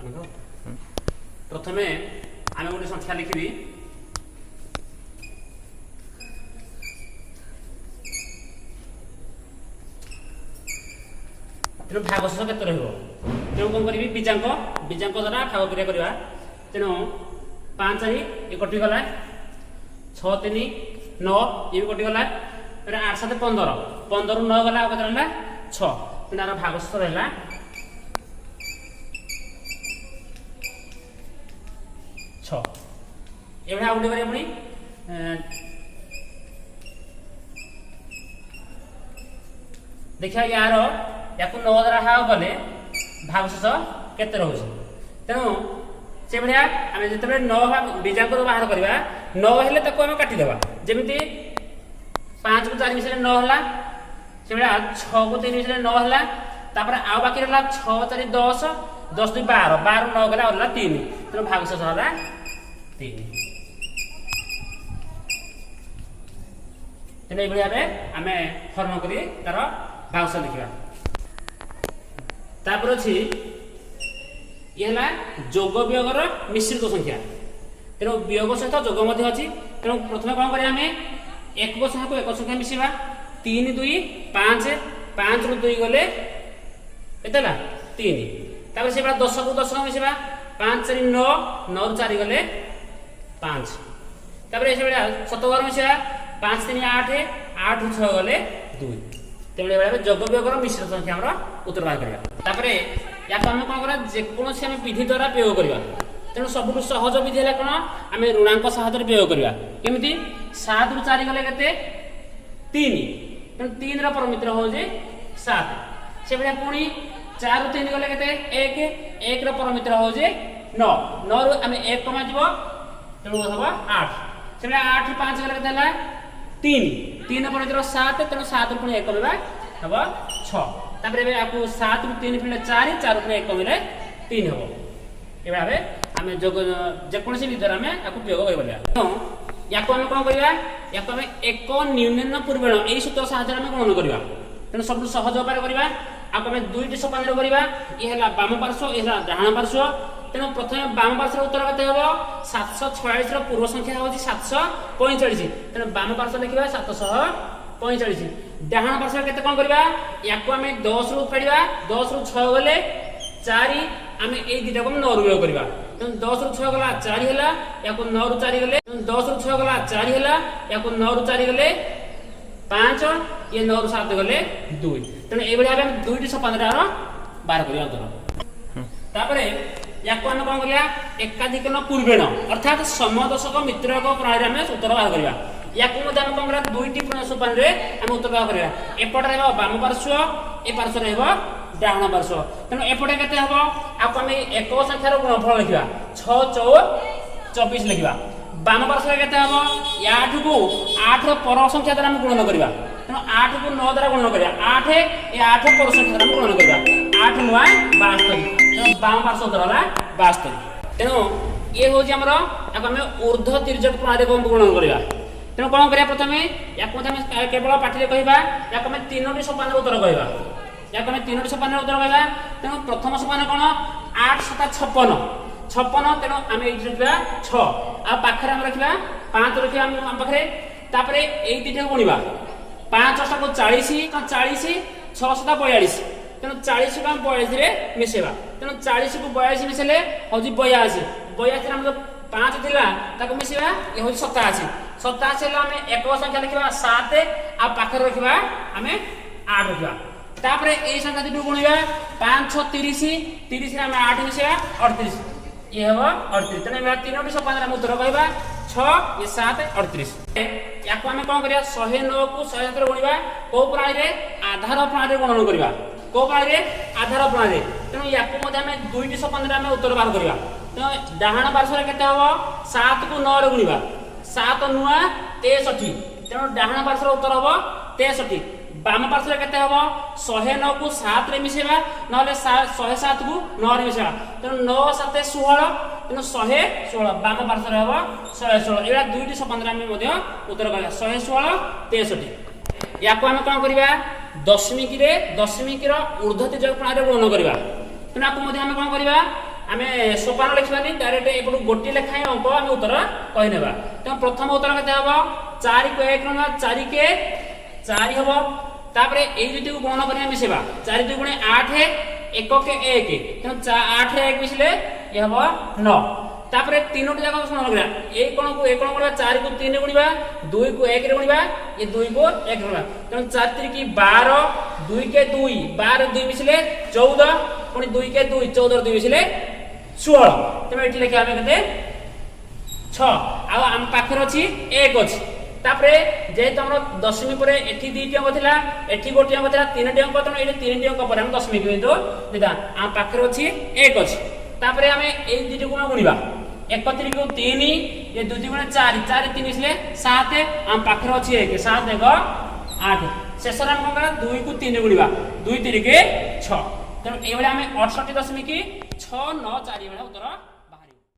प्रथमे आम गोटे संख्या लिखी तेणु भागशेष केते रहिबो तेणु कौन करी बीजांक द्वारा भाग क्रिया करवा तेणु 5 ये कटिगला 6 3 9 ये भी कटिगला 8 7 15 15 रु 9 गला केते रहला 6 तेणु भागशेष रहला 6 एवढा आउट करिया पुणी देखिया यार या 9 द्वारा हाव गले भागशेष केते रहउछ तेणु से भलिया आमे जतबे 9 भाग बीजांक बाहर करबा 9 हेले ताको आमे काटी देबा जेमिति 5 को 4 मिसले 9 हला से भलिया 6 को 3 मिसले 9 हला तापर आ बाकी रहला 6 4 10 10 2 12 12 9 गला होला 3 तेणु भागशेष होला 3 तेणु ए भलिया आमे फॉर्म करी तार भागशेष लिखिबा तापर अछि ये है जोग वियोगर मिश्रित संख्या तेणु वियोग सहित जोग मध्य अच्छी तेणु प्रथम कौन करें एक संख्या को एक संख्या मिसवा 3 2 5 5 रु 2 गले एतला 3 तापर से 10 को 10 मिसवा 5 4 9 9 रु 4 गले 5 तापर से 7 बार मिसवा 5 3 8 8 रु 6 गले 2 तेणु ये जोग वियोगर मिश्रित संख्या हमर उत्तर बाहर करबा तापर या तो आम कौन करा जेकोसी आम विधि द्वारा प्रयोग करवा तेणु सब सहज विधि है कौन आम ऋणांक सहायता प्रयोग करवा केमी 7 रु 4 गले के 3 तेणु 3 परमित्र हूँ 7 से भाई पुणी 4 रु 3 गले के 1 1 परमित्र हूँ 9 9 रु आम 1 कमा जीव तेणु हम 8 से 8 रु 5 गले के 3 3 परमित्र 7 तेणु 7 रु 1 कमेबा हम 6 तापर आपको 7 रु 3 फिर 4 4 रु 1 कमिले 3 हो ए भाबे हमें जोग जेकोसी विधि में आपको प्रयोग करबा तो याको हम कोन करबा याको हम एक न्यूनन पूर्वेण एई सूत्र सहायता में गणना करबा तेणु सब सहज उपाय करबा आपको हम दुईटी सोपान करबा ये हला वाम पार्श्व ये हला डाहाण पार्श्व तेणु प्रथम वाम पार्श्व उत्तर केते हो 746 रो पूर्व संख्या हो 745 तेणु वाम पार्श्व लिखबा 745 डाहाण पार्श्व केते कोन करबा याको हम 10 रु फेडबा 10 रु 6 गले 4 हम ए दिटा को 9 रु करबा तेणु 10 रु 6 गला 4 हला याको 9 रु 4 गले 10 रु 6 गला 4 हला याको 9 रु 4 गले 5 ये 9 रु 7 गले 2 तेणु ए बढिया हम दुईटी सोपान रा 12 करिया अंतर तापरे याको हम कोन करिया एकाधिक न पूर्वेण अर्थात समदशक मित्रक प्रणाली हम सूत्र बाहर करबा याको मध्ये हम कोन करा दुईटी सोपान रे हम उत्तर बाहर करबा एपट रहबो वाम पार्श्व ए पार्श्व रहबो डाहाण पार्श्व तेणु एपटे केते हबो आपको हम एक संख्यार गुणनफल लिखिबा 6 4 24 लिखिबा वाम पार्श्व केते हबो 8 को 8 रो पर संख्या द्वारा हम गुणन करबा तेणु 8 को 9 द्वारा गुणन करबा 8 ए 8 पर संख्या द्वारा हम गुणन करबा 8 9 72 तेणु वाम पार्श्व द्वारा 72 तेणु ये होची हमरो आपको हम ऊर्ध्व तिर्यक प्रणाली को गुणन करबा तेणु कौन करिया प्रथमे याको हम केवल पाठिले कहबा याको हम तीनोटी सोपान उत्तर कहबा याको हम तीनोटी सोपान उत्तर कहबा तेणु प्रथम सोपान कोन 8 7 56 56 तेणु आम ये रखा 6 आ पाखरे हम रखा 5 रखा हम पाखरे तापरे एई दिटा गुणिबा 5 8 को 40 40 6 7 42 तेणु 40 को हम 42 रे मिसेबा तेणु 40 को 42 मिसेले होजी 82 82 हम 5 थिला ताको मिसेबा ये होजी 87 87 हेला हम एक संख्या लिखबा 7 आ पाखरे रखबा हमें 8 रखबा तापरे ए संख्या दिटु गुणिबा 5 6 30 30 रे हम 8 मिसेबा 38 ये हबो 38 तने हम तीनोटी सोपान रे उत्तर कहबा 6 ये 7 38 याको हम कोन करिया 109 को 107 रे गुणिबा को प्रणाली रे आधार प्रणाली रे गणना करबा को प्रणाली रे आधार प्रणाली तेणु याको मध्ये हम दुईटी सोपान रे हम उत्तर बाहर करबा तो डाहाण पार्श्व रे केते हबो 7 को 9 रे गुणिबा 7 9 63 तेणु डाहाण पार्श्व उत्तर हबो 63 वाम पार्श्व केते हबो 109 को 7 रे मिसेबा नले 107 को 9 रे मिसेबा तेणु 9 7 16 तेणु 116 वाम पार्श्व रे हबो 116 एबा दुईटी सोपान रे हम मध्ये उत्तर करबा 116 63 याको हम कोन करबा दशमिक रो ऊर्ध्व तिर्यक प्रणाली रे गणना करबा तेणु आपको मध्ये हम कोन करबा आमे सोपान लिखबानी डायरेक्ट एपटू गोटे लेखाएं अंक आमे उत्तर कहि नेबा। त प्रथम उत्तर केते हबो 4 को 1 रंगा 4 के 4 हबो। तापरे एई दुटी को गुणन करिया मिसेबा 4 2 गुणे 8 1 के 1 त 8 रे 1 मिसले ये हबो 9। तापरे तीनोटी जाक गुणन करिया ए कोन को 1 कोन गुणिबा 4 को 3 रे गुणिबा 2 को 1 रे गुणिबा ये 2 को 1 रे गुणिबा त 4 3 की 12 2 के 2 12 2 मिसले 14 पुनी 2 के 2 14 2 मिसले 16। तमे एठी लेखा आमे कते 6 आ हम पाखर अछि 1 अछि। तापरे जे तमरो दशमी परे एठी 2टी अंक थिला एठी गोटी अंक थिला 3टी अंक तनो एठी 3टी अंक परे हम दशमी बिंदु दिदा हम पाखर अछि 1 अछि। तापरे हमें ए दुटी गुण गुणिबा 1 3 को 3 ये 2 गुणे 4 4 3 मिसले 7 हम पाखर अछि 1 7 1 8 शेषर हम कोन 2 को 3 गुणिबा 2 3 के 6। तनो ए बेले हमें 68.694 बेले उत्तर